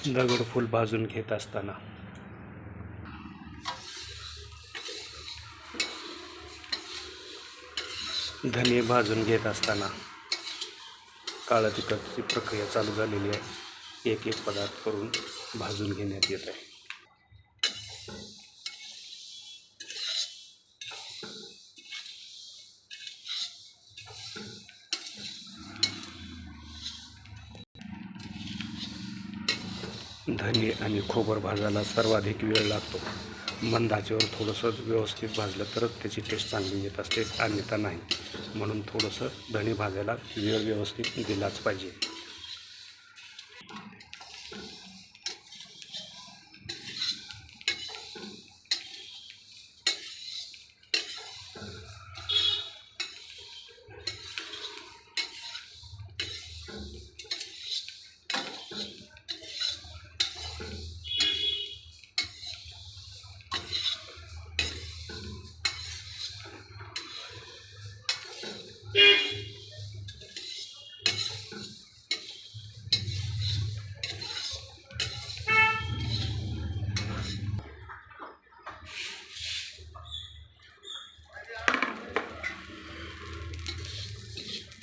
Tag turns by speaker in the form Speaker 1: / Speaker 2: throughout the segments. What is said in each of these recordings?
Speaker 1: दगडफूल भाजून घेत असताना धने भाजून घेत असताना काळं तिखटची प्रक्रिया चालू झालेली आहे। एक एक पदार्थ करून भाजून घेण्यात येत आहे। धने आणि खोबर भाजायला सर्वाधिक वेळ लागतो। मंद आचेवर थोडंसं व्यवस्थित भाजलं तरच त्याची टेस्ट चांगली येत असते, अन्यथा नाही। म्हणून थोडंसं धने भाजायला वेळ व्यवस्थित दिलाच पाहिजे।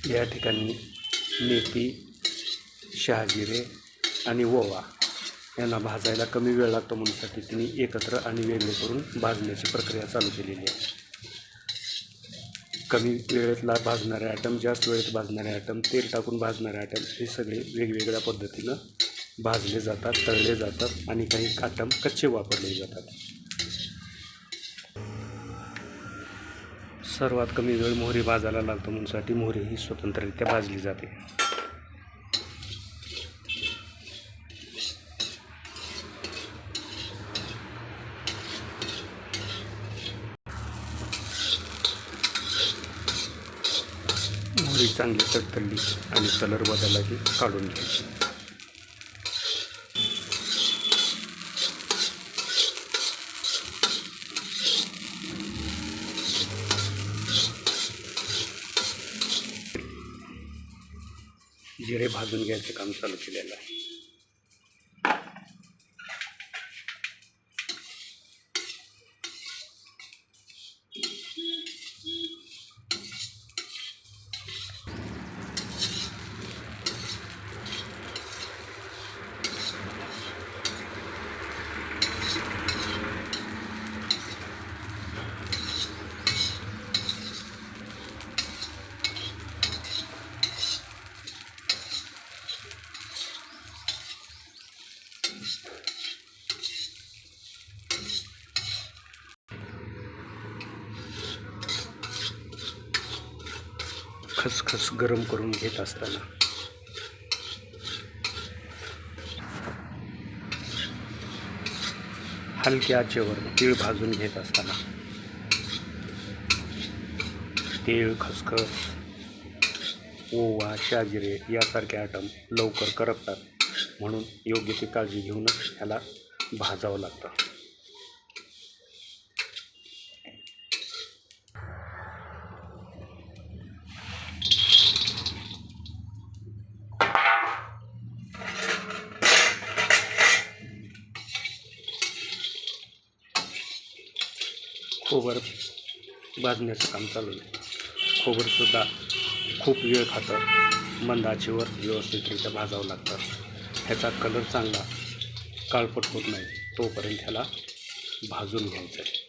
Speaker 1: या ठिकाणी मेथी, शहाजिरे आणि ओवा यांना भाजायला कमी वेळ लागतो म्हणून तिने एकत्र आणि वेगळे करून भाजण्याची प्रक्रिया चालू केलेली आहे। कमी वेळेतला भाजणारे आयटम, जास्त वेळेत भाजणारे आयटम, तेल टाकून भाजणारे आयटम हे सगळे वेगवेगळ्या पद्धतीनं भाजले जातात, तळले जातात आणि काही आयटम कच्चे वापरले जातात। सर्वात कमी वेळ मोहरी भाजायला लागतो म्हणून मोहरी ही स्वतंत्ररित्या भाजली जाते। मोहरी चांगली तडतडली आणि कलर बदलला की काढून घ्यायची। जिरे भाजून घ्यायचे काम चालू केलेलं आहे। खसखस गरम करून घेत असताना हलक्या आचेवर तीळ भाजून घेत असताना तीळ, खसखस, ओवा, शहाजिरे यासारखे आयटम लवकर करपतात, म्हणून योग्य ती काळजी घेऊनच ह्याला भाजावं लागतं। खोबर भाजण्याचं काम चालू आहे। खोबरसुद्धा खूप वेळ खातं, मंद आचेवर व्यवस्थितरित्या भाजावं लागतं। ह्याचा कलर चांगला काळपट होत नाही तोपर्यंत ह्याला भाजून घ्यायचं आहे।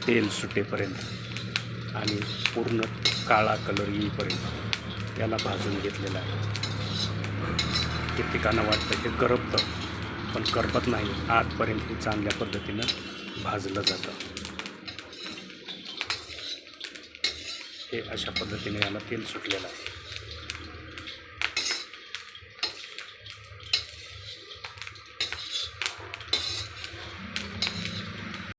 Speaker 1: तेल सुटेपर्यंत आणि पूर्ण काळा कलर येईपर्यंत याला भाजून घेतलेला आहे। कित्येकांना वाटतं की करपतं, पण करपत नाही, आतपर्यंत हे चांगल्या पद्धतीनं भाजलं जातं। हे अशा पद्धतीने याला तेल सुटलेलं आहे.